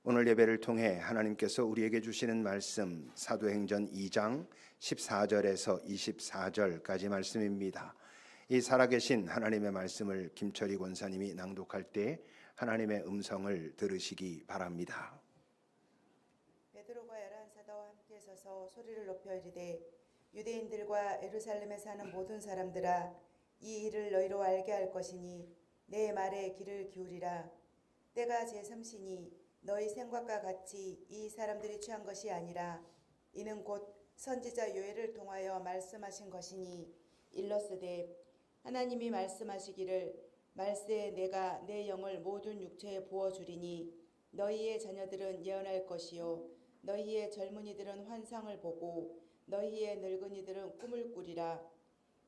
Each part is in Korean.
오늘 예배를 통해 하나님께서 우리에게 주시는 말씀 사도행전 2장 14절에서 24절까지 말씀입니다. 이 살아계신 하나님의 말씀을 김철희 권사님이 낭독할 때 하나님의 음성을 들으시기 바랍니다. 베드로가 열한 사도와 함께 서서 소리를 높여 이르되 유대인들과 예루살렘에 사는 모든 사람들아, 이 일을 너희로 알게 할 것이니 내 말에 귀를 기울이라. 때가 제3시니 너희 생각과 같이 이 사람들이 취한 것이 아니라 이는 곧 선지자 요엘을 통하여 말씀하신 것이니 일러스되 하나님이 말씀하시기를 말세에 내가 내 영을 모든 육체에 부어주리니 너희의 자녀들은 예언할 것이요 너희의 젊은이들은 환상을 보고 너희의 늙은이들은 꿈을 꾸리라.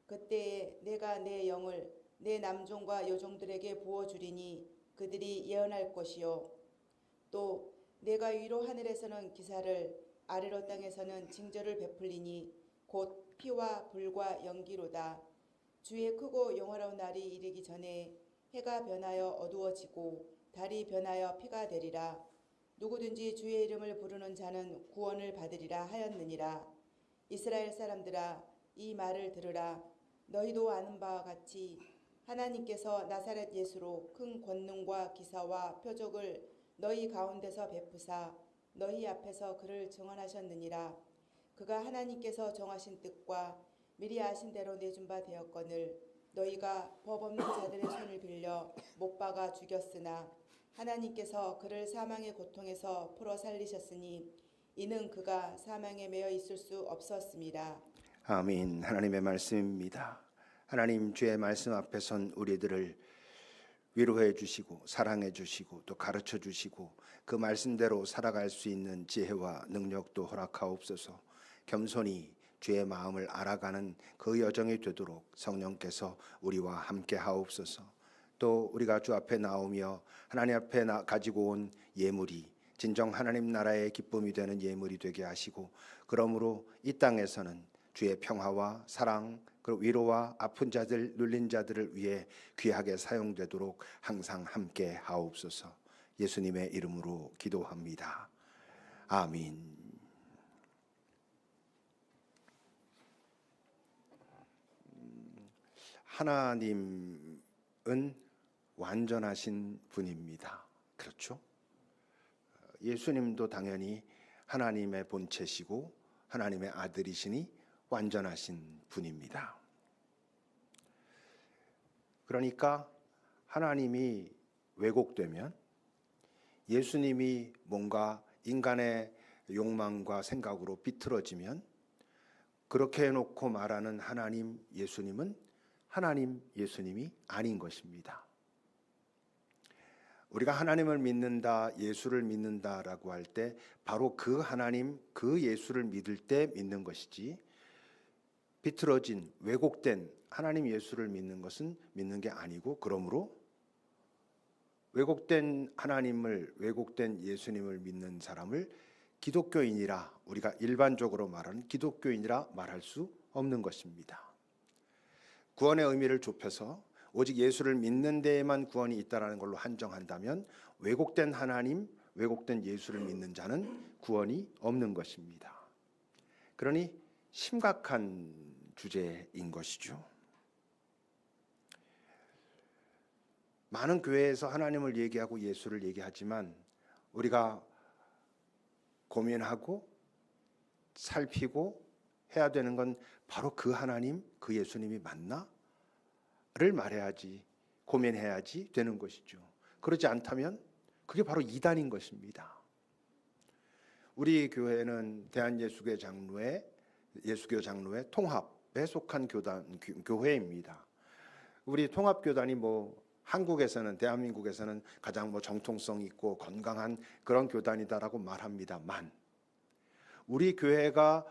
그때에 내가 내 영을 내 남종과 여종들에게 부어주리니 그들이 예언할 것이요 또 내가 위로 하늘에서는 기사를 아래로 땅에서는 징조를 베풀리니 곧 피와 불과 연기로다. 주의 크고 영화로운 날이 이르기 전에 해가 변하여 어두워지고 달이 변하여 피가 되리라. 누구든지 주의 이름을 부르는 자는 구원을 받으리라 하였느니라. 이스라엘 사람들아, 이 말을 들으라. 너희도 아는 바와 같이 하나님께서 나사렛 예수로 큰 권능과 기사와 표적을 너희 가운데서 베푸사 너희 앞에서 그를 증언하셨느니라. 그가 하나님께서 정하신 뜻과 미리 아신 대로 내준 바 되었거늘 너희가 법 없는 자들의 손을 빌려 못 박아 죽였으나 하나님께서 그를 사망의 고통에서 풀어 살리셨으니 이는 그가 사망에 매여 있을 수 없었습니다. 아멘. 하나님의 말씀입니다. 하나님 주의 말씀 앞에 선 우리들을 위로해 주시고 사랑해 주시고 또 가르쳐 주시고 그 말씀대로 살아갈 수 있는 지혜와 능력도 허락하옵소서. 겸손히 주의 마음을 알아가는 그 여정이 되도록 성령께서 우리와 함께 하옵소서. 또 우리가 주 앞에 나오며 하나님 앞에 가지고 온 예물이 진정 하나님 나라의 기쁨이 되는 예물이 되게 하시고, 그러므로 이 땅에서는 주의 평화와 사랑 그리고 위로와 아픈 자들 눌린 자들을 위해 귀하게 사용되도록 항상 함께 하옵소서. 예수님의 이름으로 기도합니다. 아멘. 하나님은 완전하신 분입니다. 그렇죠? 예수님도 당연히 하나님의 본체시고 하나님의 아들이시니 완전하신 분입니다. 그러니까 하나님이 왜곡되면, 예수님이 뭔가 인간의 욕망과 생각으로 비틀어지면, 그렇게 해놓고 말하는 하나님 예수님은 하나님 예수님이 아닌 것입니다. 우리가 하나님을 믿는다, 예수를 믿는다라고 할 때 바로 그 하나님, 그 예수를 믿을 때 믿는 것이지, 비틀어진 왜곡된 하나님 예수를 믿는 것은 믿는 게 아니고, 그러므로 왜곡된 하나님을, 왜곡된 예수님을 믿는 사람을 기독교인이라, 우리가 일반적으로 말하는 기독교인이라 말할 수 없는 것입니다. 구원의 의미를 좁혀서 오직 예수를 믿는 데에만 구원이 있다는 걸로 한정한다면 왜곡된 하나님, 왜곡된 예수를 믿는 자는 구원이 없는 것입니다. 그러니 심각한 주제인 것이죠. 많은 교회에서 하나님을 얘기하고 예수를 얘기하지만 우리가 고민하고 살피고 해야 되는 건 바로 그 하나님, 그 예수님이 맞나? 를 말해야지, 고민해야지 되는 것이죠. 그러지 않다면 그게 바로 이단인 것입니다. 우리 교회는 대한예수교 장로회 통합에 속한 교회입니다. 우리 통합교단이 한국에서는, 대한민국에서는 가장 정통성 있고 건강한 그런 교단이다라고 말합니다만, 우리 교회가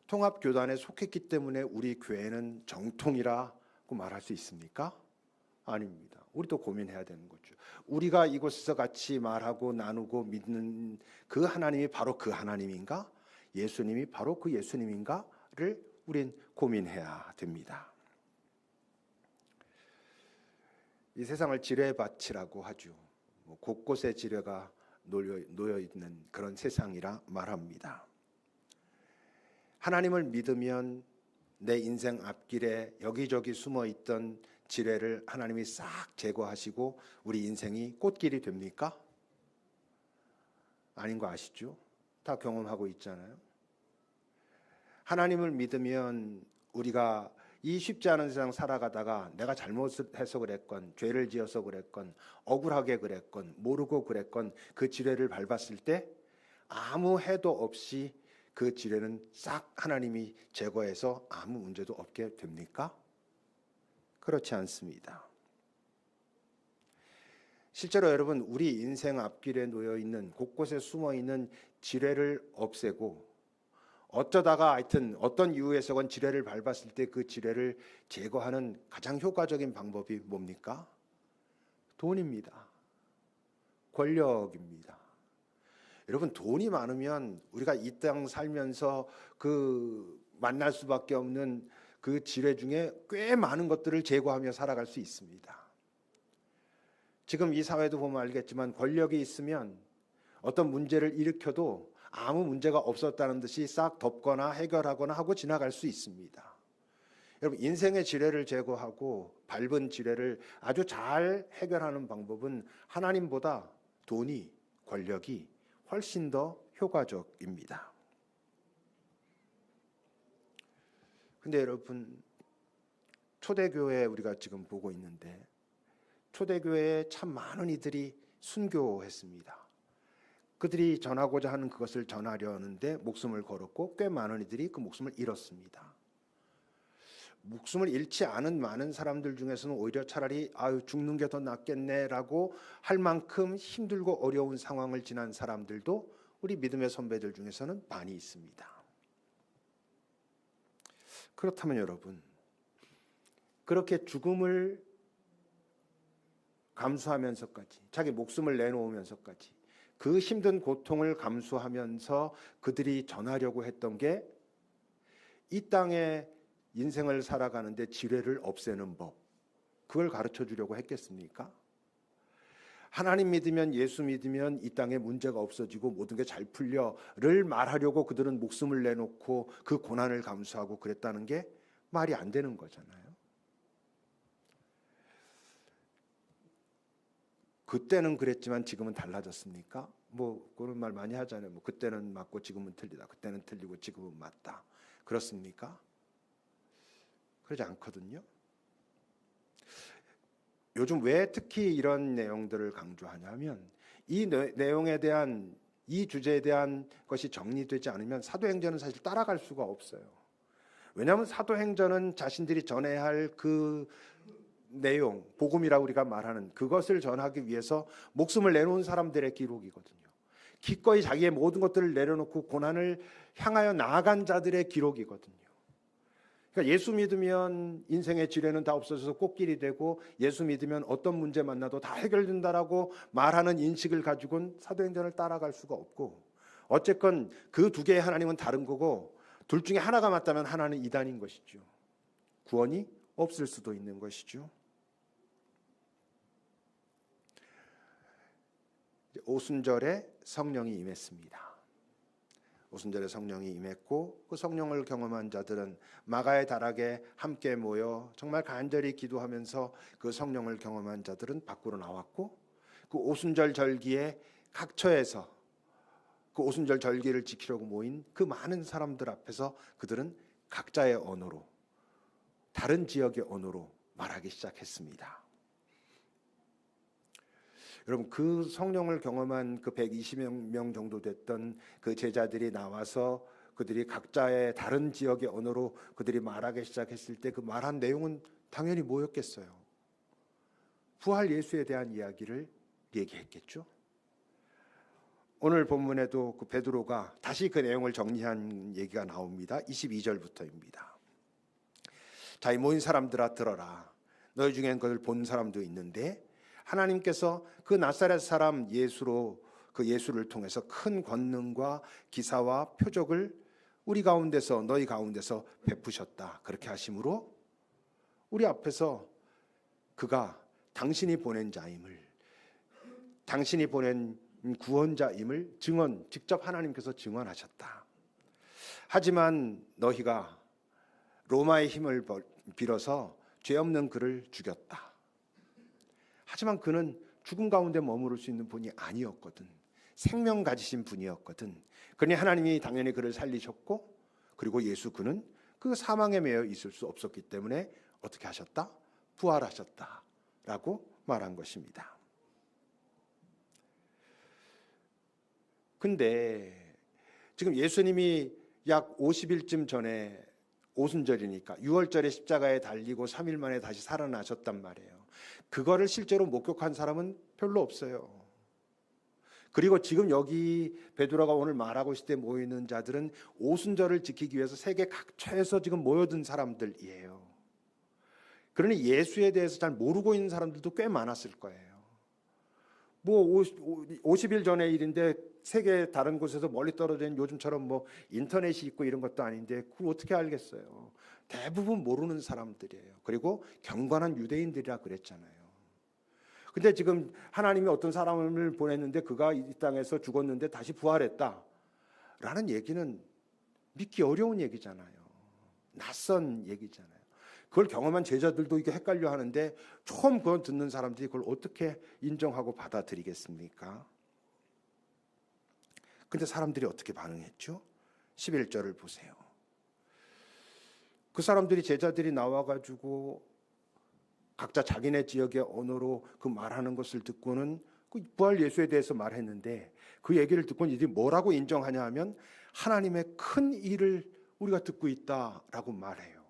통합교단에 속했기 때문에 우리 교회는 정통이라고 말할 수 있습니까? 아닙니다. 우리도 고민해야 되는 거죠. 우리가 이곳에서 같이 말하고 나누고 믿는 그 하나님이 바로 그 하나님인가? 예수님이 바로 그 예수님인가를 우린 고민해야 됩니다. 이 세상을 지뢰밭이라고 하죠. 곳곳에 지뢰가 놓여 있는 그런 세상이라 말합니다. 하나님을 믿으면 내 인생 앞길에 여기저기 숨어 있던 지뢰를 하나님이 싹 제거하시고 우리 인생이 꽃길이 됩니까? 아닌 거 아시죠? 다 경험하고 있잖아요. 하나님을 믿으면 우리가 이 쉽지 않은 세상 살아가다가 내가 잘못해서 그랬건, 죄를 지어서 그랬건, 억울하게 그랬건, 모르고 그랬건 그 지뢰를 밟았을 때 아무 해도 없이 그 지뢰는 싹 하나님이 제거해서 아무 문제도 없게 됩니까? 그렇지 않습니다. 실제로 여러분, 우리 인생 앞길에 놓여 있는 곳곳에 숨어 있는 지뢰를 없애고 어쩌다가 하여튼 어떤 이유에서건 지뢰를 밟았을 때 그 지뢰를 제거하는 가장 효과적인 방법이 뭡니까? 돈입니다. 권력입니다. 여러분, 돈이 많으면 우리가 이 땅 살면서 그 만날 수밖에 없는 그 지뢰 중에 꽤 많은 것들을 제거하며 살아갈 수 있습니다. 지금 이 사회도 보면 알겠지만 권력이 있으면 어떤 문제를 일으켜도 아무 문제가 없었다는 듯이 싹 덮거나 해결하거나 하고 지나갈 수 있습니다. 여러분, 인생의 지뢰를 제거하고 밟은 지뢰를 아주 잘 해결하는 방법은 하나님보다 돈이, 권력이 훨씬 더 효과적입니다. 근데 여러분, 초대교회 우리가 지금 보고 있는데 초대교회에 참 많은 이들이 순교했습니다. 그들이 전하고자 하는 그것을 전하려 하는데 목숨을 걸었고 꽤 많은 이들이 그 목숨을 잃었습니다. 목숨을 잃지 않은 많은 사람들 중에서는 오히려 차라리 죽는 게 더 낫겠네라고 할 만큼 힘들고 어려운 상황을 지난 사람들도 우리 믿음의 선배들 중에서는 많이 있습니다. 그렇다면 여러분, 그렇게 죽음을 감수하면서까지 자기 목숨을 내놓으면서까지 그 힘든 고통을 감수하면서 그들이 전하려고 했던 게 이 땅에 인생을 살아가는데 지뢰를 없애는 법, 그걸 가르쳐 주려고 했겠습니까? 하나님 믿으면, 예수 믿으면 이 땅에 문제가 없어지고 모든 게 잘 풀려를 말하려고 그들은 목숨을 내놓고 그 고난을 감수하고 그랬다는 게 말이 안 되는 거잖아요. 그때는 그랬지만 지금은 달라졌습니까? 그런 말 많이 하잖아요. 그때는 맞고 지금은 틀리다. 그때는 틀리고 지금은 맞다. 그렇습니까? 그러지 않거든요. 요즘 왜 특히 이런 내용들을 강조하냐면 이 내용에 대한, 이 주제에 대한 것이 정리되지 않으면 사도행전은 사실 따라갈 수가 없어요. 왜냐하면 사도행전은 자신들이 전해야 할 그 내용, 복음이라고 우리가 말하는 그것을 전하기 위해서 목숨을 내놓은 사람들의 기록이거든요. 기꺼이 자기의 모든 것들을 내려놓고 고난을 향하여 나아간 자들의 기록이거든요. 그러니까 예수 믿으면 인생의 지뢰는 다 없어져서 꽃길이 되고 예수 믿으면 어떤 문제 만나도 다 해결된다라고 말하는 인식을 가지고는 사도행전을 따라갈 수가 없고, 어쨌건 그 두 개의 하나님은 다른 거고 둘 중에 하나가 맞다면 하나는 이단인 것이죠. 구원이 없을 수도 있는 것이죠. 오순절에 성령이 임했습니다. 오순절에 성령이 임했고 그 성령을 경험한 자들은 마가의 다락에 함께 모여 정말 간절히 기도하면서 그 성령을 경험한 자들은 밖으로 나왔고, 그 오순절 절기에 각처에서 그 오순절 절기를 지키려고 모인 그 많은 사람들 앞에서 그들은 각자의 언어로, 다른 지역의 언어로 말하기 시작했습니다. 여러분, 그 성령을 경험한 그 120명 정도 됐던 그 제자들이 나와서 그들이 각자의 다른 지역의 언어로 그들이 말하기 시작했을 때 그 말한 내용은 당연히 뭐였겠어요? 부활 예수에 대한 이야기를 얘기했겠죠. 오늘 본문에도 그 베드로가 다시 그 내용을 정리한 얘기가 나옵니다. 22절부터입니다. 자, 이 모인 사람들아 들어라. 너희 중엔 그걸 본 사람도 있는데 하나님께서 그 나사렛 사람 예수를 통해서 큰 권능과 기사와 표적을 우리 가운데서, 너희 가운데서 베푸셨다. 그렇게 하심으로 우리 앞에서 그가 당신이 보낸 자임을, 당신이 보낸 구원자임을 직접 하나님께서 증언하셨다. 하지만 너희가 로마의 힘을 빌어서 죄 없는 그를 죽였다. 하지만 그는 죽음 가운데 머무를 수 있는 분이 아니었거든. 생명 가지신 분이었거든. 그러니 하나님이 당연히 그를 살리셨고, 그리고 그는 그 사망에 매여 있을 수 없었기 때문에 어떻게 하셨다? 부활하셨다라고 말한 것입니다. 근데 지금 예수님이 약 50일쯤 전에 오순절이니까 6월절에 십자가에 달리고 3일 만에 다시 살아나셨단 말이에요. 그거를 실제로 목격한 사람은 별로 없어요. 그리고 지금 여기 베드로가 오늘 말하고 있을 때 모이는 자들은 오순절을 지키기 위해서 세계 각처에서 지금 모여든 사람들이에요. 그러니 예수에 대해서 잘 모르고 있는 사람들도 꽤 많았을 거예요. 뭐 50일 전의 일인데 세계 다른 곳에서 멀리 떨어져 있는 요즘처럼 뭐 인터넷이 있고 이런 것도 아닌데 그걸 어떻게 알겠어요? 대부분 모르는 사람들이에요. 그리고 경건한 유대인들이라 그랬잖아요. 근데 지금 하나님이 어떤 사람을 보냈는데 그가 이 땅에서 죽었는데 다시 부활했다 라는 얘기는 믿기 어려운 얘기잖아요. 낯선 얘기잖아요. 그걸 경험한 제자들도 이게 헷갈려 하는데 처음 그걸 듣는 사람들이 그걸 어떻게 인정하고 받아들이겠습니까? 근데 사람들이 어떻게 반응했죠? 11절을 보세요. 그 사람들이, 제자들이 나와가지고 각자 자기네 지역의 언어로 그 말하는 것을 듣고는 그 부활 예수에 대해서 말했는데, 그 얘기를 듣고는 이들이 뭐라고 인정하냐 하면 하나님의 큰 일을 우리가 듣고 있다라고 말해요.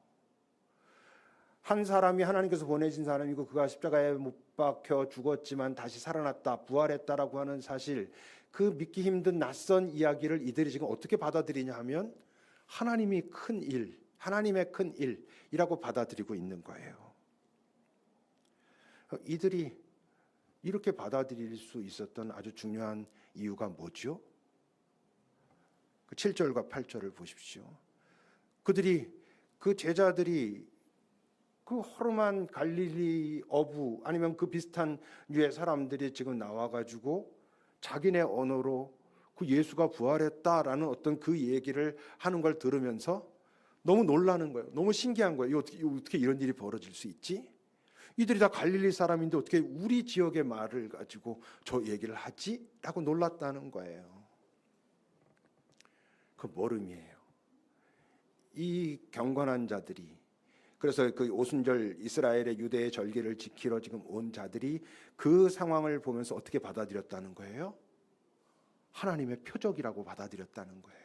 한 사람이 하나님께서 보내신 사람이고 그가 십자가에 못 박혀 죽었지만 다시 살아났다, 부활했다라고 하는 사실, 그 믿기 힘든 낯선 이야기를 이들이 지금 어떻게 받아들이냐 하면 하나님의 큰 일이라고 받아들이고 있는 거예요. 이들이 이렇게 받아들일 수 있었던 아주 중요한 이유가 뭐죠? 7절과 8절을 보십시오. 그 제자들이 그 허름한 갈릴리 어부 아니면 그 비슷한 유의 사람들이 지금 나와가지고 자기네 언어로 그 예수가 부활했다라는 어떤 그 얘기를 하는 걸 들으면서 너무 놀라는 거예요. 너무 신기한 거예요. 어떻게 이런 일이 벌어질 수 있지? 이들이 다 갈릴리 사람인데 어떻게 우리 지역의 말을 가지고 저 얘기를 하지? 라고 놀랐다는 거예요. 그 뭘 의미해요? 이 경건한 자들이, 그래서 그 오순절 이스라엘의 유대의 절기를 지키러 지금 온 자들이 그 상황을 보면서 어떻게 받아들였다는 거예요? 하나님의 표적이라고 받아들였다는 거예요.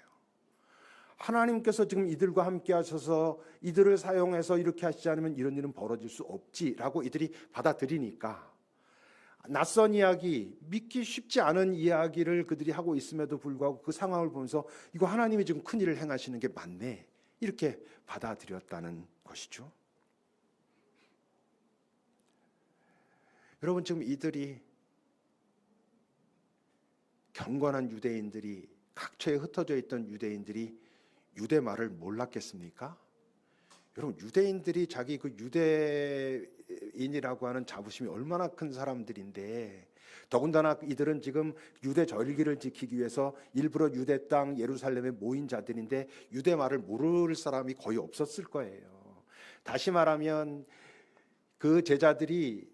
하나님께서 지금 이들과 함께 하셔서 이들을 사용해서 이렇게 하시지 않으면 이런 일은 벌어질 수 없지라고 이들이 받아들이니까, 낯선 이야기, 믿기 쉽지 않은 이야기를 그들이 하고 있음에도 불구하고 그 상황을 보면서 이거 하나님이 지금 큰 일을 행하시는 게 맞네, 이렇게 받아들였다는 것이죠. 여러분, 지금 이들이, 경건한 유대인들이, 각처에 흩어져 있던 유대인들이 유대 말을 몰랐겠습니까? 여러분, 유대인들이 자기 그 유대인이라고 하는 자부심이 얼마나 큰 사람들인데, 더군다나 이들은 지금 유대 절기를 지키기 위해서 일부러 유대 땅 예루살렘에 모인 자들인데 유대 말을 모를 사람이 거의 없었을 거예요. 다시 말하면 그 제자들이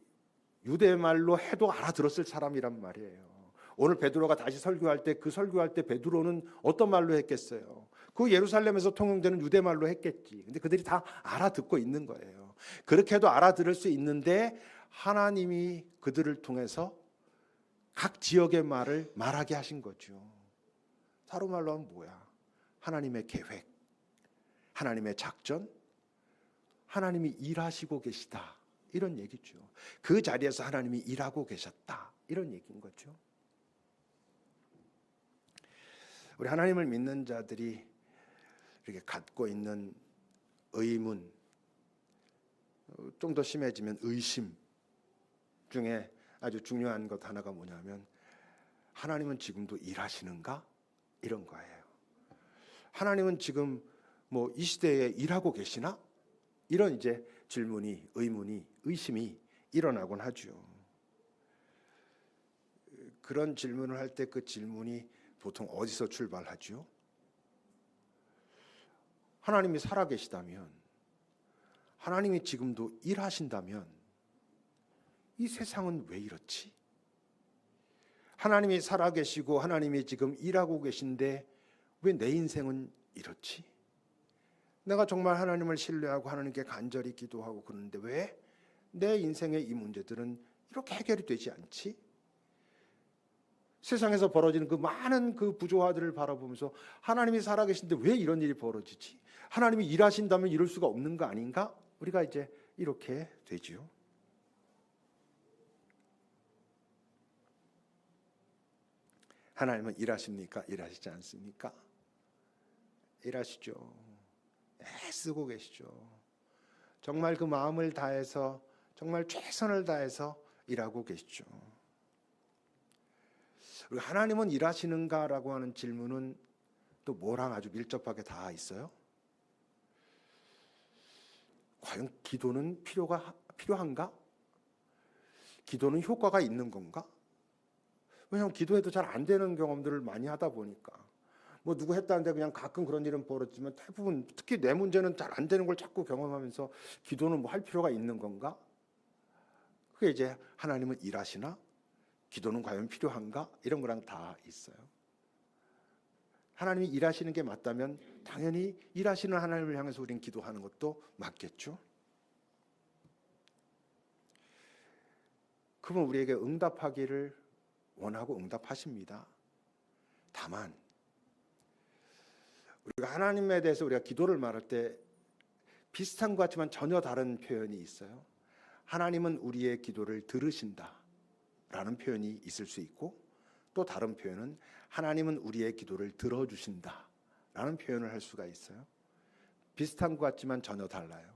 유대 말로 해도 알아들었을 사람이란 말이에요. 오늘 베드로가 다시 설교할 때, 그 설교할 때 베드로는 어떤 말로 했겠어요? 그 예루살렘에서 통용되는 유대 말로 했겠지. 근데 그들이 다 알아듣고 있는 거예요. 그렇게 해도 알아들을 수 있는데 하나님이 그들을 통해서 각 지역의 말을 말하게 하신 거죠. 사로말로 하면 뭐야? 하나님의 계획, 하나님의 작전, 하나님이 일하시고 계시다, 이런 얘기죠. 그 자리에서 하나님이 일하고 계셨다, 이런 얘기인 거죠. 우리 하나님을 믿는 자들이 이렇게 갖고 있는 의문, 좀 더 심해지면 의심 중에 아주 중요한 것 하나가 뭐냐면, 하나님은 지금도 일하시는가? 이런 거예요. 하나님은 지금 뭐 이 시대에 일하고 계시나? 이런 이제 질문이, 의문이, 의심이 일어나곤 하죠. 그런 질문을 할 때 그 질문이 보통 어디서 출발하죠? 하나님이 살아계시다면, 하나님이 지금도 일하신다면 이 세상은 왜 이렇지? 하나님이 살아계시고 하나님이 지금 일하고 계신데 왜 내 인생은 이렇지? 내가 정말 하나님을 신뢰하고 하나님께 간절히 기도하고 그러는데 왜 내 인생의 이 문제들은 이렇게 해결이 되지 않지? 세상에서 벌어지는 그 많은 그 부조화들을 바라보면서 하나님이 살아계신데 왜 이런 일이 벌어지지? 하나님이 일하신다면 이럴 수가 없는 거 아닌가? 우리가 이제 이렇게 되지요. 하나님은 일하십니까? 일하시지 않습니까? 일하시죠. 애쓰고 계시죠. 정말 그 마음을 다해서 정말 최선을 다해서 일하고 계시죠. 그리고 하나님은 일하시는가라고 하는 질문은 또 뭐랑 아주 밀접하게 다 있어요? 과연 기도는 필요한가? 기도는 효과가 있는 건가? 왜냐하면 기도해도 잘 안 되는 경험들을 많이 하다 보니까 뭐 누구 했다는데 그냥 가끔 그런 일은 벌어지지만 대부분 특히 내 문제는 잘 안 되는 걸 자꾸 경험하면서 기도는 뭐 할 필요가 있는 건가? 그게 이제 하나님은 일하시나? 기도는 과연 필요한가? 이런 거랑 다 있어요. 하나님이 일하시는 게 맞다면 당연히 일하시는 하나님을 향해서 우리는 기도하는 것도 맞겠죠. 그분 우리에게 응답하기를 원하고 응답하십니다. 다만 우리가 하나님에 대해서 우리가 기도를 말할 때 비슷한 것 같지만 전혀 다른 표현이 있어요. 하나님은 우리의 기도를 들으신다 라는 표현이 있을 수 있고, 또 다른 표현은 하나님은 우리의 기도를 들어주신다 라는 표현을 할 수가 있어요. 비슷한 것 같지만 전혀 달라요.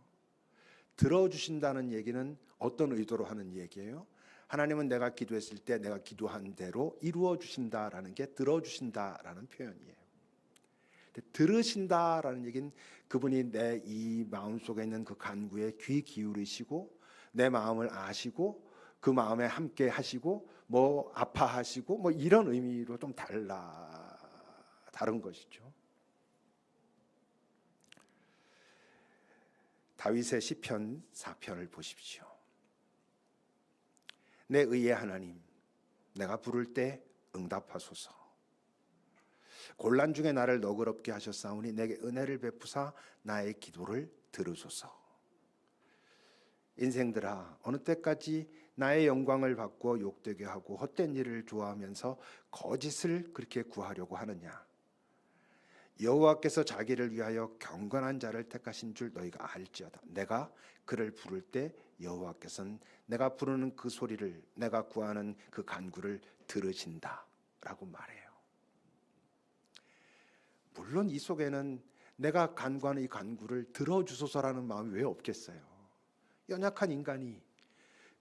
들어주신다는 얘기는 어떤 의도로 하는 얘기예요? 하나님은 내가 기도했을 때 내가 기도한 대로 이루어 주신다라는 게 들어주신다라는 표현이에요. 들으신다라는 얘기는 그분이 내 이 마음속에 있는 그 간구에 귀 기울이시고 내 마음을 아시고 그 마음에 함께 하시고 뭐 아파하시고 뭐 이런 의미로 좀 다른 것이죠. 다윗의 시편 4편을 보십시오. 내 의의 하나님, 내가 부를 때 응답하소서. 곤란 중에 나를 너그럽게 하셨사오니 내게 은혜를 베푸사 나의 기도를 들으소서. 인생들아, 어느 때까지 나의 영광을 바꾸어 욕되게 하고 헛된 일을 좋아하면서 거짓을 그렇게 구하려고 하느냐? 여호와께서 자기를 위하여 경건한 자를 택하신 줄 너희가 알지어다. 내가 그를 부를 때 여호와께서는 내가 부르는 그 소리를, 내가 구하는 그 간구를 들으신다 라고 말해요. 물론 이 속에는 내가 간구하는 이 간구를 들어주소서라는 마음이 왜 없겠어요? 연약한 인간이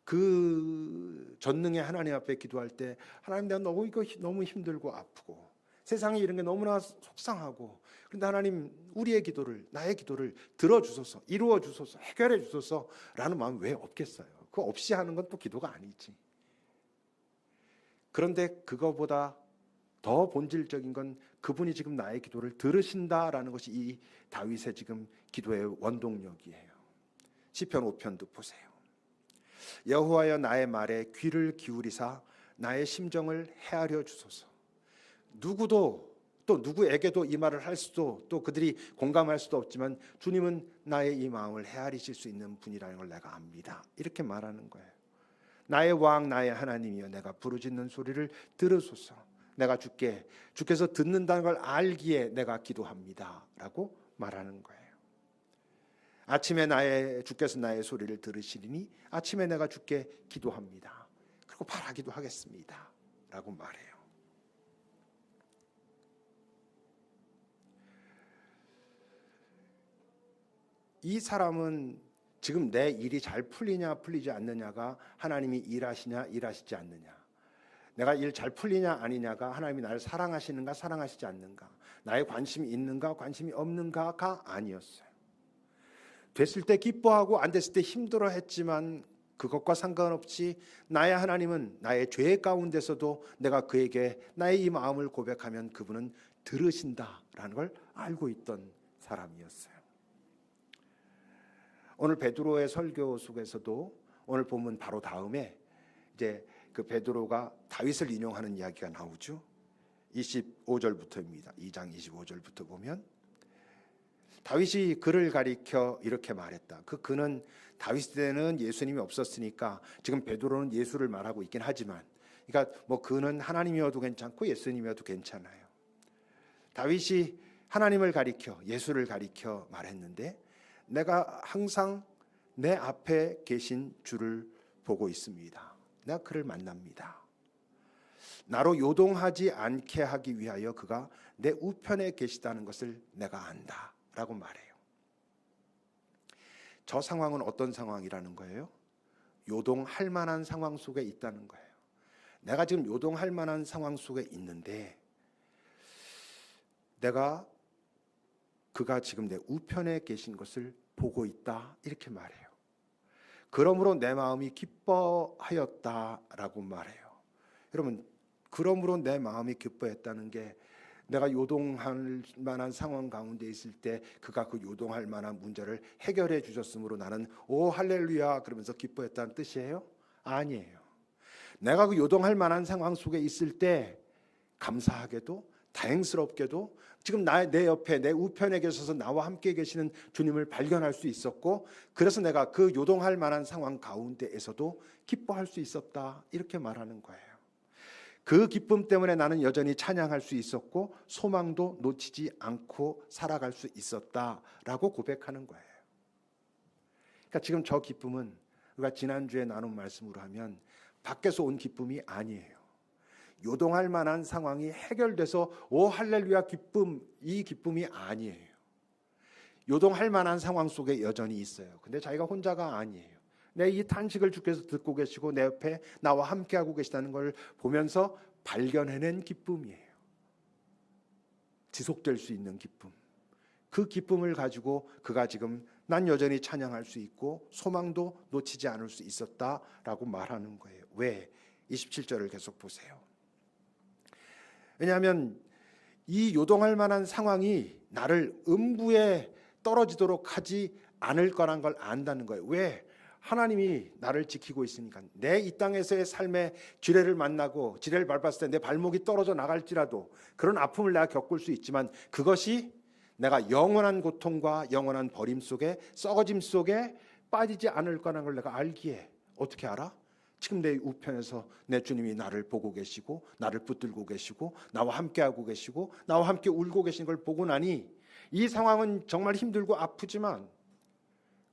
그 전능의 하나님 앞에 기도할 때 하나님, 내가 너무 힘들고 아프고 세상에 이런 게 너무나 속상하고, 그런데 하나님 우리의 기도를, 나의 기도를 들어주소서, 이루어 주소서, 해결해 주소서 라는 마음이 왜 없겠어요? 그거 없이 하는 건 또 기도가 아니지. 그런데 그거보다 더 본질적인 건 그분이 지금 나의 기도를 들으신다라는 것이 이 다윗의 지금 기도의 원동력이에요. 시편 5편도 보세요. 여호와여, 나의 말에 귀를 기울이사 나의 심정을 헤아려 주소서. 누구도 또 누구에게도 이 말을 할 수도, 또 그들이 공감할 수도 없지만 주님은 나의 이 마음을 헤아리실 수 있는 분이라는 걸 내가 압니다. 이렇게 말하는 거예요. 나의 왕, 나의 하나님이여, 내가 부르짖는 소리를 들으소서. 내가 주께서 듣는다는 걸 알기에 내가 기도합니다 라고 말하는 거예요. 아침에 주께서 나의 소리를 들으시리니 아침에 내가 주께 기도합니다. 그리고 바라기도 하겠습니다 라고 말해요. 이 사람은 지금 내 일이 잘 풀리냐 풀리지 않느냐가 하나님이 일하시냐 일하시지 않느냐, 내가 일 잘 풀리냐 아니냐가 하나님이 나를 사랑하시는가 사랑하시지 않는가, 나의 관심이 있는가 관심이 없는가가 아니었어요. 됐을 때 기뻐하고 안 됐을 때 힘들어했지만 그것과 상관없이 나의 하나님은 나의 죄 가운데서도 내가 그에게 나의 이 마음을 고백하면 그분은 들으신다라는 걸 알고 있던 사람이었어요. 오늘 베드로의 설교 속에서도 오늘 본문 바로 다음에 이제 그 베드로가 다윗을 인용하는 이야기가 나오죠. 25절부터입니다. 2장 25절부터 보면 다윗이 그를 가리켜 이렇게 말했다. 그 그는 다윗 때는 예수님이 없었으니까 지금 베드로는 예수를 말하고 있긴 하지만, 그러니까 뭐 그는 하나님이어도 괜찮고 예수님이어도 괜찮아요. 다윗이 하나님을 가리켜 예수를 가리켜 말했는데, 내가 항상 내 앞에 계신 주를 보고 있습니다. 내가 그를 만납니다. 나로 요동하지 않게 하기 위하여 그가 내 우편에 계시다는 것을 내가 안다 라고 말해요. 저 상황은 어떤 상황이라는 거예요? 요동할 만한 상황 속에 있다는 거예요. 내가 지금 요동할 만한 상황 속에 있는데 그가 지금 내 우편에 계신 것을 보고 있다 이렇게 말해요. 그러므로 내 마음이 기뻐하였다라고 말해요. 여러분, 그러므로 내 마음이 기뻐했다는 게 내가 요동할 만한 상황 가운데 있을 때 그가 그 요동할 만한 문제를 해결해 주셨으므로 나는 오 할렐루야 그러면서 기뻐했다는 뜻이에요? 아니에요. 내가 그 요동할 만한 상황 속에 있을 때 감사하게도 다행스럽게도 지금 내 옆에 내 우편에 계셔서 나와 함께 계시는 주님을 발견할 수 있었고, 그래서 내가 그 요동할 만한 상황 가운데에서도 기뻐할 수 있었다 이렇게 말하는 거예요. 그 기쁨 때문에 나는 여전히 찬양할 수 있었고 소망도 놓치지 않고 살아갈 수 있었다라고 고백하는 거예요. 그러니까 지금 저 기쁨은 우리가 지난주에 나눈 말씀으로 하면 밖에서 온 기쁨이 아니에요. 요동할 만한 상황이 해결돼서 오 할렐루야 기쁨, 이 기쁨이 아니에요. 요동할 만한 상황 속에 여전히 있어요. 근데 자기가 혼자가 아니에요. 내 이 탄식을 주께서 듣고 계시고 내 옆에 나와 함께하고 계시다는 걸 보면서 발견해낸 기쁨이에요. 지속될 수 있는 기쁨. 그 기쁨을 가지고 그가 지금 난 여전히 찬양할 수 있고 소망도 놓치지 않을 수 있었다라고 말하는 거예요. 왜? 27절을 계속 보세요. 왜냐하면 이 요동할 만한 상황이 나를 음부에 떨어지도록 하지 않을 거란 걸 안다는 거예요. 왜? 하나님이 나를 지키고 있으니까. 내 이 땅에서의 삶의 지뢰를 만나고 지뢰를 밟았을 때 내 발목이 떨어져 나갈지라도 그런 아픔을 내가 겪을 수 있지만 그것이 내가 영원한 고통과 영원한 버림 속에 썩어짐 속에 빠지지 않을 거라는 걸 내가 알기에 어떻게 알아? 지금 내 우편에서 내 주님이 나를 보고 계시고 나를 붙들고 계시고 나와 함께하고 계시고 나와 함께 울고 계신 걸 보고 나니 이 상황은 정말 힘들고 아프지만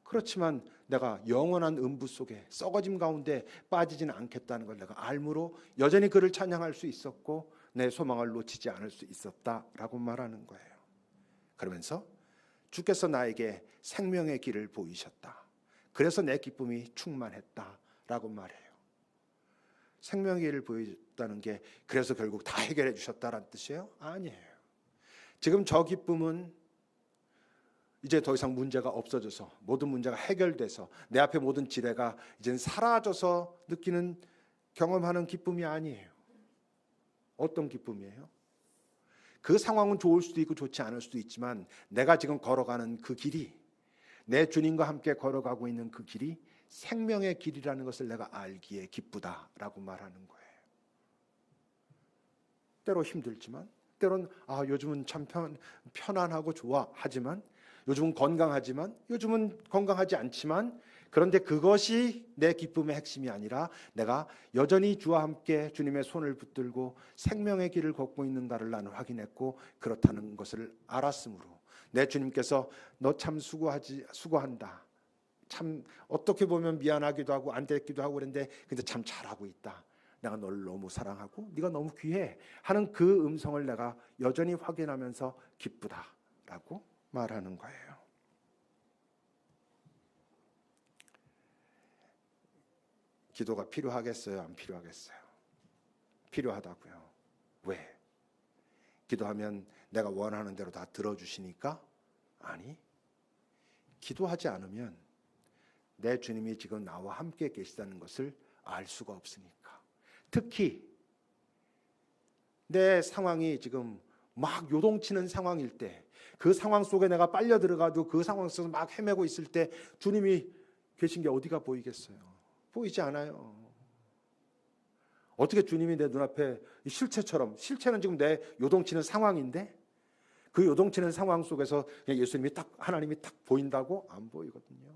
그렇지만 내가 영원한 음부 속에 썩어짐 가운데 빠지지는 않겠다는 걸 내가 알므로 여전히 그를 찬양할 수 있었고 내 소망을 놓치지 않을 수 있었다라고 말하는 거예요. 그러면서 주께서 나에게 생명의 길을 보이셨다. 그래서 내 기쁨이 충만했다라고 말해요. 생명의 길을 보였다는 게 그래서 결국 다 해결해 주셨다라는 뜻이에요? 아니에요. 지금 저 기쁨은 이제 더 이상 문제가 없어져서 모든 문제가 해결돼서 내 앞에 모든 지뢰가 이제는 사라져서 느끼는 경험하는 기쁨이 아니에요. 어떤 기쁨이에요? 그 상황은 좋을 수도 있고 좋지 않을 수도 있지만 내가 지금 걸어가는 그 길이 내 주님과 함께 걸어가고 있는 그 길이 생명의 길이라는 것을 내가 알기에 기쁘다라고 말하는 거예요. 때로 힘들지만 때로는 요즘은 참 편안하고 좋아 하지만 요즘은 건강하지만 요즘은 건강하지 않지만 그런데 그것이 내 기쁨의 핵심이 아니라 내가 여전히 주와 함께 주님의 손을 붙들고 생명의 길을 걷고 있는가를 나는 확인했고 그렇다는 것을 알았으므로 내 주님께서 너 참 수고한다. 참 어떻게 보면 미안하기도 하고 안 됐기도 하고 그런데 근데 참 잘하고 있다. 내가 너를 너무 사랑하고 네가 너무 귀해 하는 그 음성을 내가 여전히 확인하면서 기쁘다라고 말하는 거예요. 기도가 필요하겠어요? 안 필요하겠어요? 필요하다고요. 왜? 기도하면 내가 원하는 대로 다 들어주시니까? 아니, 기도하지 않으면 내 주님이 지금 나와 함께 계시다는 것을 알 수가 없으니까. 특히 내 상황이 지금 막 요동치는 상황일 때, 그 상황 속에 내가 빨려 들어가도 그 상황 속에서 막 헤매고 있을 때 주님이 계신 게 어디가 보이겠어요? 보이지 않아요. 어떻게 주님이 내 눈앞에 실체처럼, 실체는 지금 내 요동치는 상황인데 그 요동치는 상황 속에서 그냥 예수님이 딱, 하나님이 딱 보인다고? 안 보이거든요.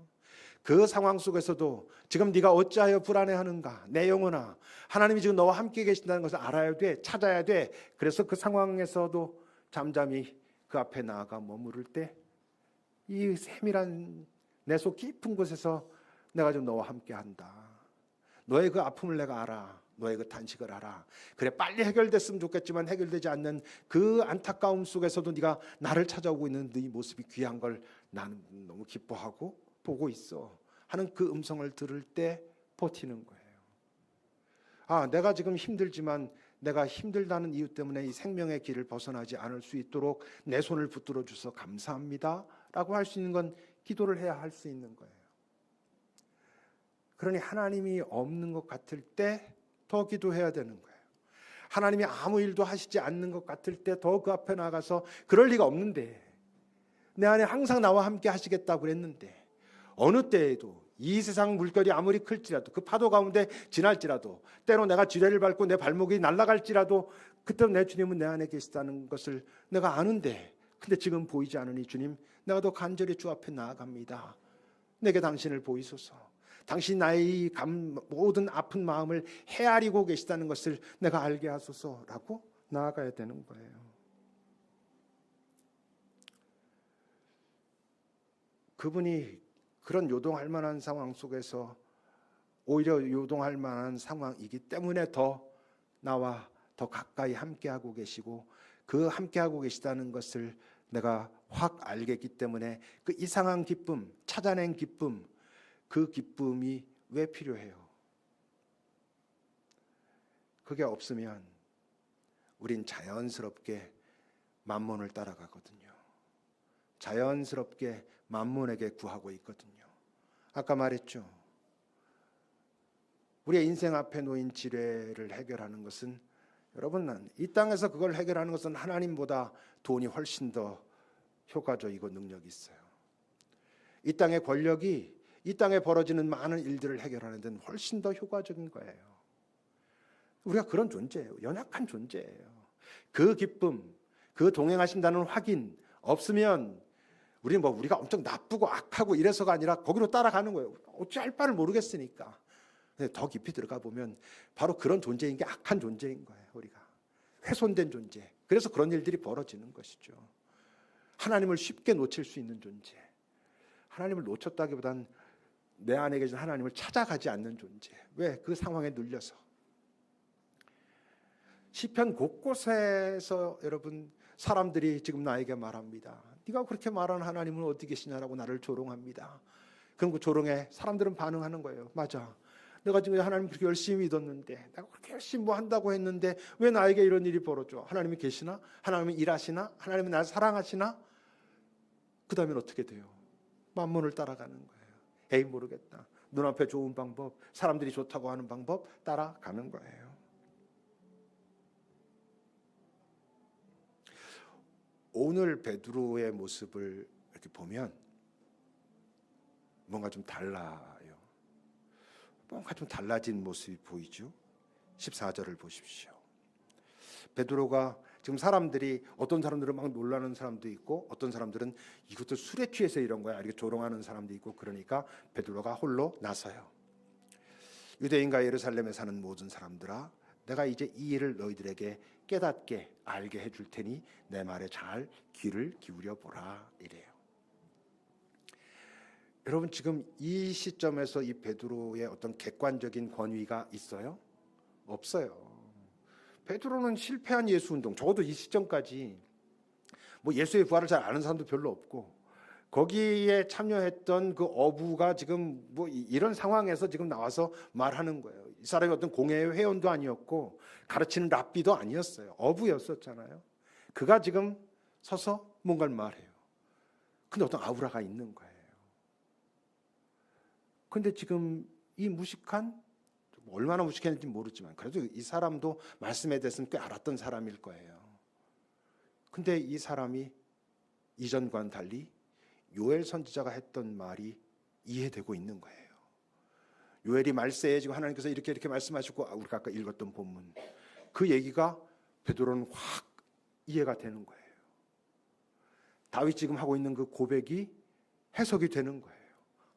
그 상황 속에서도 지금 네가 어찌하여 불안해하는가? 내 영혼아, 하나님이 지금 너와 함께 계신다는 것을 알아야 돼, 찾아야 돼. 그래서 그 상황에서도 잠잠히 그 앞에 나아가 머무를 때 이 세밀한 내 속 깊은 곳에서 내가 좀 너와 함께 한다. 너의 그 아픔을 내가 알아. 너의 그 탄식을 알아. 그래, 빨리 해결됐으면 좋겠지만 해결되지 않는 그 안타까움 속에서도 네가 나를 찾아오고 있는 네 모습이 귀한 걸 나는 너무 기뻐하고 보고 있어 하는 그 음성을 들을 때 버티는 거예요. 아, 내가 지금 힘들지만 내가 힘들다는 이유 때문에 이 생명의 길을 벗어나지 않을 수 있도록 내 손을 붙들어 주셔서 감사합니다 라고 할 수 있는 건 기도를 해야 할 수 있는 거예요. 그러니 하나님이 없는 것 같을 때 더 기도해야 되는 거예요. 하나님이 아무 일도 하시지 않는 것 같을 때 더 그 앞에 나가서 그럴 리가 없는데, 내 안에 항상 나와 함께 하시겠다고 그랬는데, 어느 때에도 이 세상 물결이 아무리 클지라도, 그 파도 가운데 지날지라도, 때로 내가 지뢰를 밟고 내 발목이 날아갈지라도 그때 내 주님은 내 안에 계시다는 것을 내가 아는데, 근데 지금 보이지 않으니 주님, 내가 더 간절히 주 앞에 나아갑니다. 내게 당신을 보이소서. 당신 나의 이 모든 아픈 마음을 헤아리고 계시다는 것을 내가 알게 하소서라고 나아가야 되는 거예요. 그분이 그런 요동할 만한 상황 속에서 오히려 요동할 만한 상황이기 때문에 더 나와 더 가까이 함께하고 계시고, 그 함께하고 계시다는 것을 내가 확 알겠기 때문에 그 이상한 기쁨, 찾아낸 기쁨, 그 기쁨이 왜 필요해요? 그게 없으면 우린 자연스럽게 만몬을 따라가거든요. 자연스럽게 만몬에게 구하고 있거든요. 아까 말했죠. 우리의 인생 앞에 놓인 지뢰를 해결하는 것은, 여러분, 이 땅에서 그걸 해결하는 것은 하나님보다 돈이 훨씬 더 효과적이고 능력이 있어요. 이 땅의 권력이 이 땅에 벌어지는 많은 일들을 해결하는 데는 훨씬 더 효과적인 거예요. 우리가 그런 존재예요. 연약한 존재예요. 그 기쁨, 그 동행하신다는 확인 없으면 우리가 엄청 나쁘고 악하고 이래서가 아니라 거기로 따라가는 거예요. 어찌할 바를 모르겠으니까. 근데 더 깊이 들어가 보면 바로 그런 존재인 게 악한 존재인 거예요. 우리가 훼손된 존재. 그래서 그런 일들이 벌어지는 것이죠. 하나님을 쉽게 놓칠 수 있는 존재. 하나님을 놓쳤다기보단 내 안에 계신 하나님을 찾아가지 않는 존재. 왜? 그 상황에 눌려서. 시편 곳곳에서 여러분, 사람들이 지금 나에게 말합니다. 네가 그렇게 말하는 하나님은 어디 계시냐라고 나를 조롱합니다. 그럼 그 조롱에 사람들은 반응하는 거예요. 맞아. 내가 지금 하나님 그렇게 열심히 믿었는데, 내가 그렇게 열심히 뭐 한다고 했는데 왜 나에게 이런 일이 벌어져? 하나님이 계시나? 하나님이 일하시나? 하나님이 나를 사랑하시나? 그 다음엔 어떻게 돼요? 만몬을 따라가는 거예요. 에이, 모르겠다. 눈앞에 좋은 방법, 사람들이 좋다고 하는 방법 따라가는 거예요. 오늘 베드로의 모습을 이렇게 보면 뭔가 좀 달라요. 뭔가 좀 달라진 모습이 보이죠. 14절을 보십시오. 베드로가 지금 사람들이, 어떤 사람들은 막 놀라는 사람도 있고, 어떤 사람들은 이것도 술에 취해서 이런 거야 이렇게 조롱하는 사람도 있고, 그러니까 베드로가 홀로 나서요. 유대인과 예루살렘에 사는 모든 사람들아, 내가 이제 이 일을 너희들에게 깨닫게 알게 해줄 테니 내 말에 잘 귀를 기울여 보라, 이래요. 여러분, 지금 이 시점에서 이 베드로의 어떤 객관적인 권위가 있어요? 없어요. 베드로는 실패한 예수 운동, 적어도 이 시점까지 뭐 예수의 부활을 잘 아는 사람도 별로 없고, 거기에 참여했던 그 어부가 지금 뭐 이런 상황에서 지금 나와서 말하는 거예요. 이 사람이 어떤 공회의 회원도 아니었고 가르치는 랍비도 아니었어요. 어부였었잖아요. 그가 지금 서서 뭔가를 말해요. 근데 어떤 아우라가 있는 거예요. 근데 지금 이 무식한, 얼마나 무식했는지 모르지만 그래도 이 사람도 말씀에 대해서는 꽤 알았던 사람일 거예요. 근데 이 사람이 이전과는 달리 요엘 선지자가 했던 말이 이해되고 있는 거예요. 요엘이 말세에 지금 하나님께서 이렇게 말씀하시고, 우리가 아까 읽었던 본문, 그 얘기가 베드로는 확 이해가 되는 거예요. 다윗 지금 하고 있는 그 고백이 해석이 되는 거예요.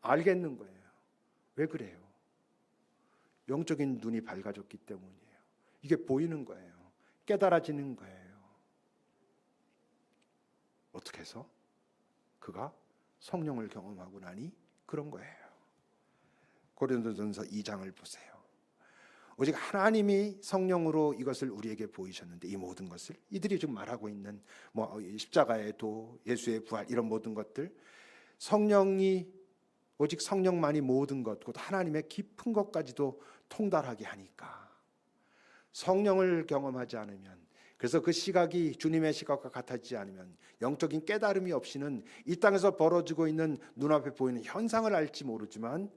알겠는 거예요. 왜 그래요? 영적인 눈이 밝아졌기 때문이에요. 이게 보이는 거예요. 깨달아지는 거예요. 어떻게 해서? 그가 성령을 경험하고 나니 그런 거예요. 고린도전서 2장을 보세요. 오직 하나님이 성령으로 이것을 우리에게 보이셨는데, 이 모든 것을 이들이 지금 말하고 있는 십자가의 도, 예수의 부활, 이런 모든 것들, 성령이, 오직 성령만이 모든 것, 곧 하나님의 깊은 것까지도 통달하게 하니까 성령을 경험하지 않으면, 그래서 그 시각이 주님의 시각과 같아지지 않으면, 영적인 깨달음이 없이는 이 땅에서 벌어지고 있는 눈앞에 보이는 현상을 알지 모르지만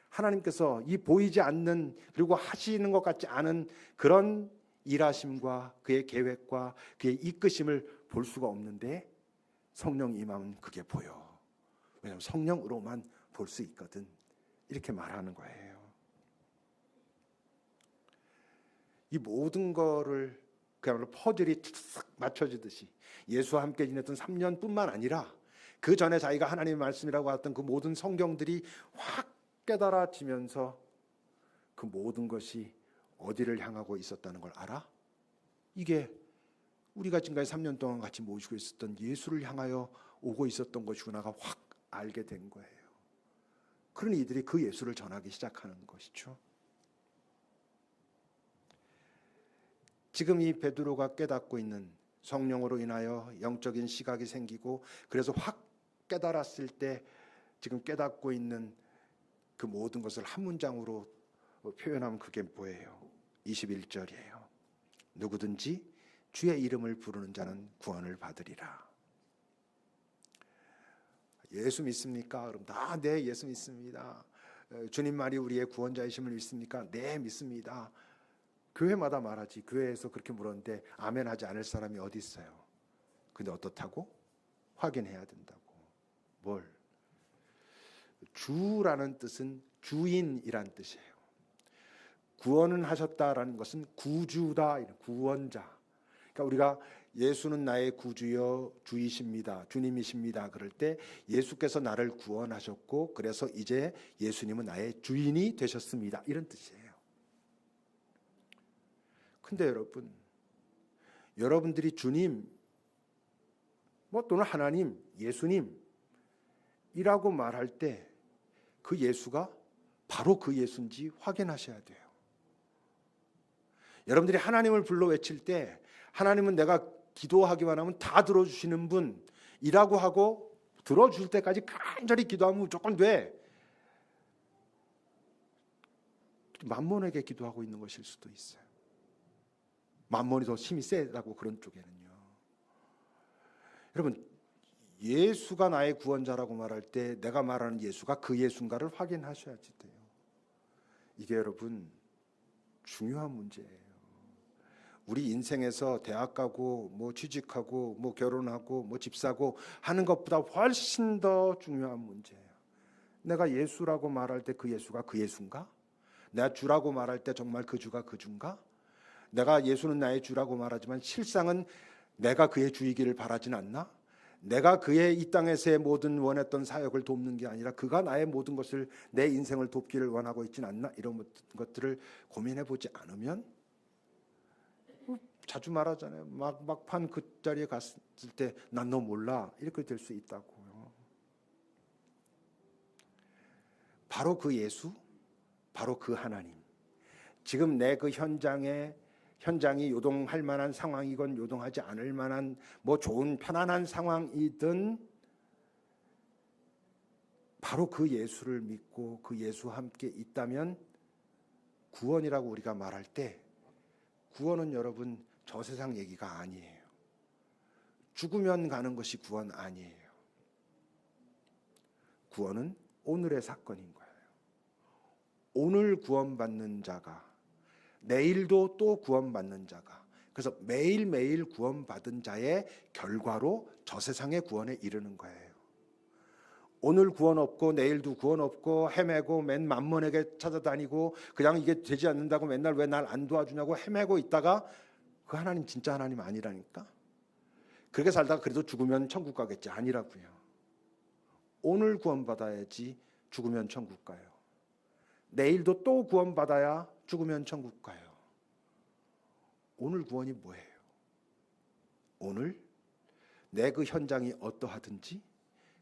하나님께서 이 보이지 않는, 그리고 하시는 것 같지 않은 그런 일하심과 그의 계획과 그의 이끄심을 볼 수가 없는데, 성령이 임하면 그게 보여. 왜냐하면 성령으로만 볼 수 있거든. 이렇게 말하는 거예요. 이 모든 거를 그야말로 퍼즐이 탁 맞춰지듯이 예수와 함께 지냈던 3년뿐만 아니라 그 전에 자기가 하나님의 말씀이라고 했던 그 모든 성경들이 확 깨달아지면서 그 모든 것이 어디를 향하고 있었다는 걸 알아? 이게 우리가 지금까지 3년 동안 같이 모시고 있었던 예수를 향하여 오고 있었던 것이구나가 확 알게 된 거예요. 그러니 이들이 그 예수를 전하기 시작하는 것이죠. 지금 이 베드로가 깨닫고 있는, 성령으로 인하여 영적인 시각이 생기고 그래서 확 깨달았을 때 지금 깨닫고 있는 그 모든 것을 한 문장으로 표현하면 그게 뭐예요? 21절이에요. 누구든지 주의 이름을 부르는 자는 구원을 받으리라. 예수 믿습니까? 그럼 네, 예수 믿습니다. 주님 말이 우리의 구원자이심을 믿습니까? 네, 믿습니다. 교회마다 말하지. 교회에서 그렇게 물었는데 아멘 하지 않을 사람이 어디 있어요? 근데 어떻다고? 확인해야 된다고. 뭘? 주라는 뜻은 주인이란 뜻이에요. 구원은 하셨다라는 것은 구주다, 구원자. 그러니까 우리가 예수는 나의 구주여 주이십니다, 주님이십니다 그럴 때 예수께서 나를 구원하셨고 그래서 이제 예수님은 나의 주인이 되셨습니다, 이런 뜻이에요. 근데 여러분들이 주님 또는 하나님, 예수님이라고 말할 때 그 예수가 바로 그 예수인지 확인하셔야 돼요. 여러분들이 하나님을 불러 외칠 때 하나님은 내가 기도하기만 하면 다 들어주시는 분이라고 하고 들어줄 때까지 간절히 기도하면 무조건 돼. 만몬에게 기도하고 있는 것일 수도 있어요. 만몬이 더 힘이 세다고, 그런 쪽에는요. 여러분, 예수가 나의 구원자라고 말할 때 내가 말하는 예수가 그 예수인가를 확인하셔야지 돼요. 이게 여러분 중요한 문제예요. 우리 인생에서 대학 가고 취직하고 결혼하고 집 사고 하는 것보다 훨씬 더 중요한 문제예요. 내가 예수라고 말할 때 그 예수가 그 예수인가? 내가 주라고 말할 때 정말 그 주가 그 주인가? 내가 예수는 나의 주라고 말하지만 실상은 내가 그의 주이기를 바라진 않나? 내가 그의 이 땅에서의 모든 원했던 사역을 돕는 게 아니라 그가 나의 모든 것을, 내 인생을 돕기를 원하고 있진 않나? 이런 것들을 고민해 보지 않으면, 자주 말하잖아요. 막판 그 자리에 갔을 때 난 너 몰라, 이렇게 될 수 있다고요. 바로 그 예수, 바로 그 하나님, 지금 내 그 현장이 요동할 만한 상황이건 요동하지 않을 만한 좋은 편안한 상황이든 바로 그 예수를 믿고 그 예수와 함께 있다면 구원이라고 우리가 말할 때, 구원은 여러분 저 세상 얘기가 아니에요. 죽으면 가는 것이 구원 아니에요. 구원은 오늘의 사건인 거예요. 오늘 구원받는 자가 내일도 또 구원받는 자가, 그래서 매일매일 구원받은 자의 결과로 저 세상의 구원에 이르는 거예요. 오늘 구원 없고 내일도 구원 없고 헤매고 맨 만mon에게 찾아다니고 그냥 이게 되지 않는다고 맨날 왜 날 안 도와주냐고 헤매고 있다가 그 하나님 진짜 하나님 아니라니까. 그렇게 살다가 그래도 죽으면 천국 가겠지. 아니라고요. 오늘 구원받아야지 죽으면 천국 가요. 내일도 또 구원받아야 죽으면 천국 가요. 오늘 구원이 뭐예요? 오늘 내 그 현장이 어떠하든지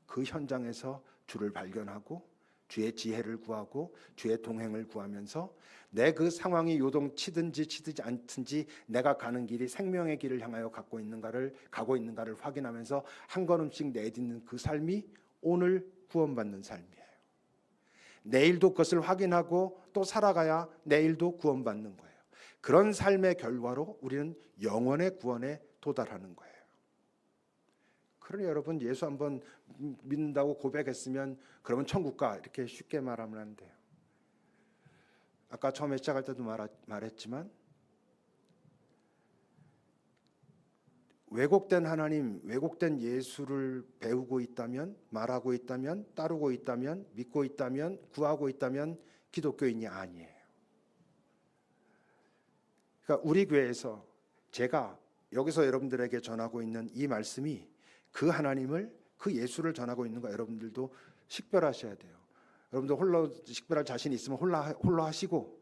그 현장에서 주를 발견하고 주의 지혜를 구하고 주의 동행을 구하면서 내 그 상황이 요동치든지 치든지 않든지 내가 가는 길이 생명의 길을 향하여 가고 있는가를 확인하면서 한 걸음씩 내딛는 그 삶이 오늘 구원받는 삶이에요. 내일도 그것을 확인하고 또 살아가야 내일도 구원받는 거예요. 그런 삶의 결과로 우리는 영원의 구원에 도달하는 거예요. 그러니 여러분, 예수 한번 믿는다고 고백했으면 그러면 천국 가, 이렇게 쉽게 말하면 안 돼요. 아까 처음에 시작할 때도 말했지만 왜곡된 하나님, 왜곡된 예수를 배우고 있다면, 말하고 있다면, 따르고 있다면, 믿고 있다면, 구하고 있다면 기독교인이 아니에요. 그러니까 우리 교회에서 제가 여기서 여러분들에게 전하고 있는 이 말씀이 그 하나님을, 그 예수를 전하고 있는 거 여러분들도 식별하셔야 돼요. 여러분들 홀로 식별할 자신이 있으면 홀로 하시고,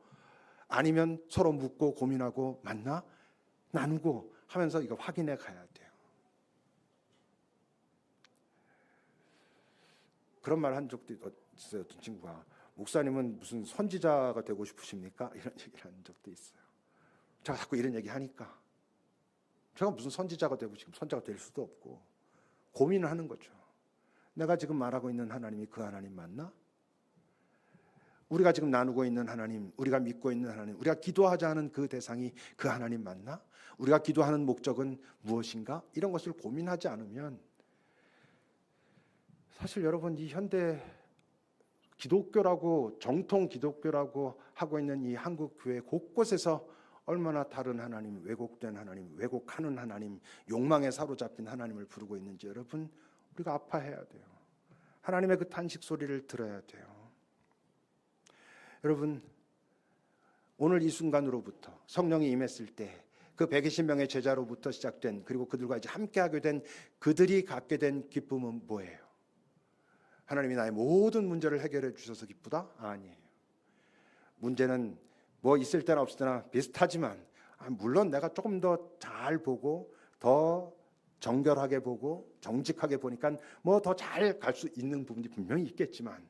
아니면 서로 묻고 고민하고 만나 나누고 하면서 이거 확인해 가야 돼요. 그런 말 한 적도 있어요. 어떤 친구가, 목사님은 무슨 선지자가 되고 싶으십니까? 이런 얘기를 한 적도 있어요. 제가 자꾸 이런 얘기 하니까 제가 무슨 선지자가 되고 지금 선지자가 될 수도 없고 고민을 하는 거죠. 내가 지금 말하고 있는 하나님이 그 하나님 맞나? 우리가 지금 나누고 있는 하나님, 우리가 믿고 있는 하나님, 우리가 기도하자 하는 그 대상이 그 하나님 맞나? 우리가 기도하는 목적은 무엇인가? 이런 것을 고민하지 않으면 사실 여러분, 이 현대 기독교라고, 정통 기독교라고 하고 있는 이 한국 교회 곳곳에서 얼마나 다른 하나님, 왜곡된 하나님, 왜곡하는 하나님, 욕망에 사로잡힌 하나님을 부르고 있는지 여러분, 우리가 아파해야 돼요. 하나님의 그 탄식 소리를 들어야 돼요. 여러분, 오늘 이 순간으로부터 성령이 임했을 때 그 120명의 제자로부터 시작된, 그리고 그들과 이제 함께하게 된 그들이 갖게 된 기쁨은 뭐예요? 하나님이 나의 모든 문제를 해결해 주셔서 기쁘다? 아니에요. 문제는 뭐 있을 때나 없을 때나 비슷하지만, 물론 내가 조금 더 잘 보고 더 정결하게 보고 정직하게 보니까 뭐 더 잘 갈 수 있는 부분이 분명히 있겠지만,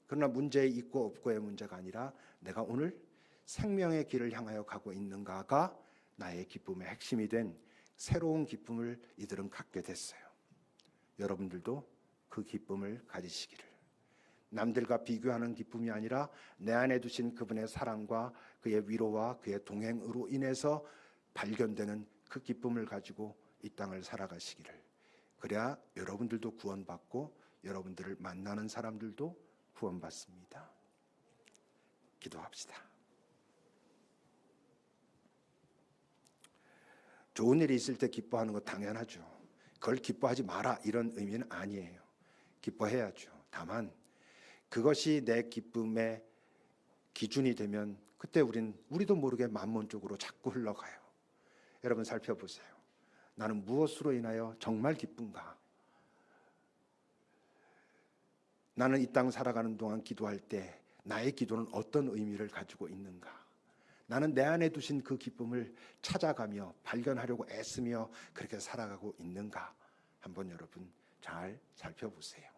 그러나 문제 있고 없고의 문제가 아니라 내가 오늘 생명의 길을 향하여 가고 있는가가 나의 기쁨의 핵심이 된 새로운 기쁨을 이들은 갖게 됐어요. 여러분들도 그 기쁨을 가지시기를, 남들과 비교하는 기쁨이 아니라 내 안에 두신 그분의 사랑과 그의 위로와 그의 동행으로 인해서 발견되는 그 기쁨을 가지고 이 땅을 살아가시기를, 그래야 여러분들도 구원받고 여러분들을 만나는 사람들도 구원받습니다. 기도합시다. 좋은 일이 있을 때 기뻐하는 거 당연하죠. 그걸 기뻐하지 마라 이런 의미는 아니에요. 기뻐해야죠. 다만 그것이 내 기쁨의 기준이 되면 그때 우리도 모르게 만몬 쪽으로 자꾸 흘러가요. 여러분 살펴보세요. 나는 무엇으로 인하여 정말 기쁜가? 나는 이 땅 살아가는 동안 기도할 때 나의 기도는 어떤 의미를 가지고 있는가? 나는 내 안에 두신 그 기쁨을 찾아가며 발견하려고 애쓰며 그렇게 살아가고 있는가? 한번 여러분 잘 살펴보세요.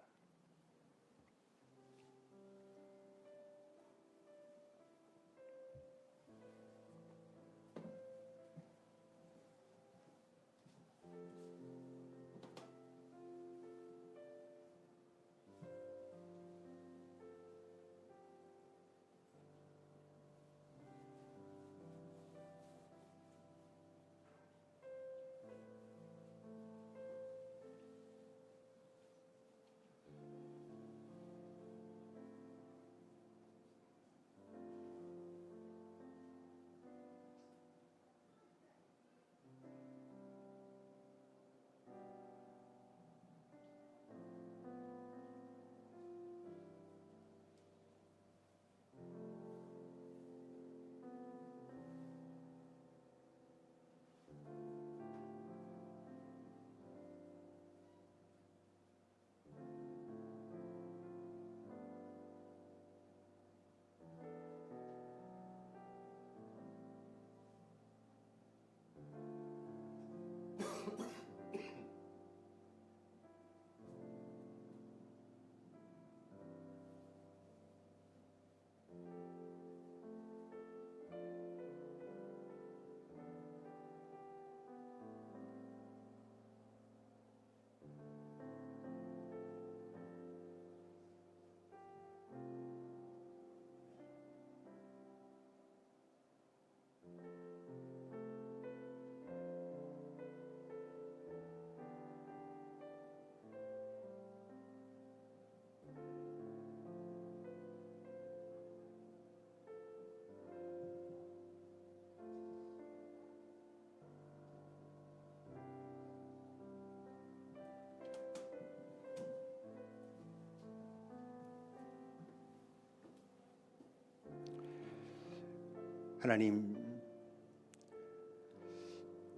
하나님,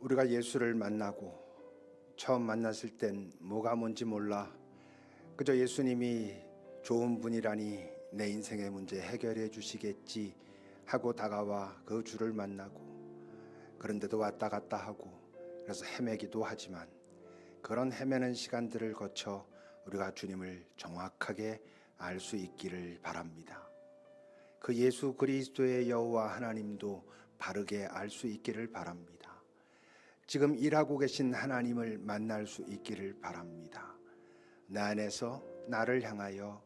우리가 예수를 만나고 처음 만났을 땐 뭐가 뭔지 몰라 그저 예수님이 좋은 분이라니 내 인생의 문제 해결해 주시겠지 하고 다가와 그 주를 만나고, 그런데도 왔다 갔다 하고 그래서 헤매기도 하지만 그런 헤매는 시간들을 거쳐 우리가 주님을 정확하게 알 수 있기를 바랍니다. 그 예수 그리스도의 여호와 하나님도 바르게 알 수 있기를 바랍니다. 지금 일하고 계신 하나님을 만날 수 있기를 바랍니다. 내 안에서 나를 향하여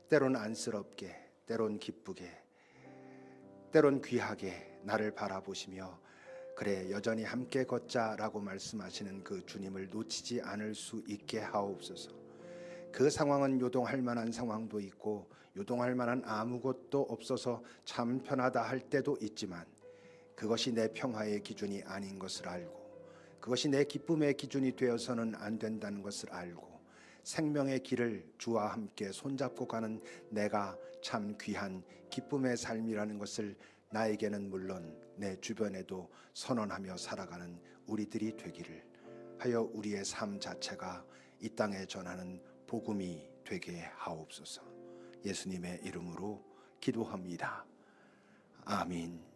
때론 안쓰럽게, 때론 기쁘게, 때론 귀하게 나를 바라보시며 그래 여전히 함께 걷자라고 말씀하시는 그 주님을 놓치지 않을 수 있게 하옵소서. 그 상황은 요동할 만한 상황도 있고 요동할 만한 아무것도 없어서 참 편하다 할 때도 있지만 그것이 내 평화의 기준이 아닌 것을 알고, 그것이 내 기쁨의 기준이 되어서는 안 된다는 것을 알고, 생명의 길을 주와 함께 손잡고 가는 내가 참 귀한 기쁨의 삶이라는 것을 나에게는 물론 내 주변에도 선언하며 살아가는 우리들이 되기를 하여 우리의 삶 자체가 이 땅에 전하는 복음이 되게 하옵소서. 예수님의 이름으로 기도합니다. 아멘.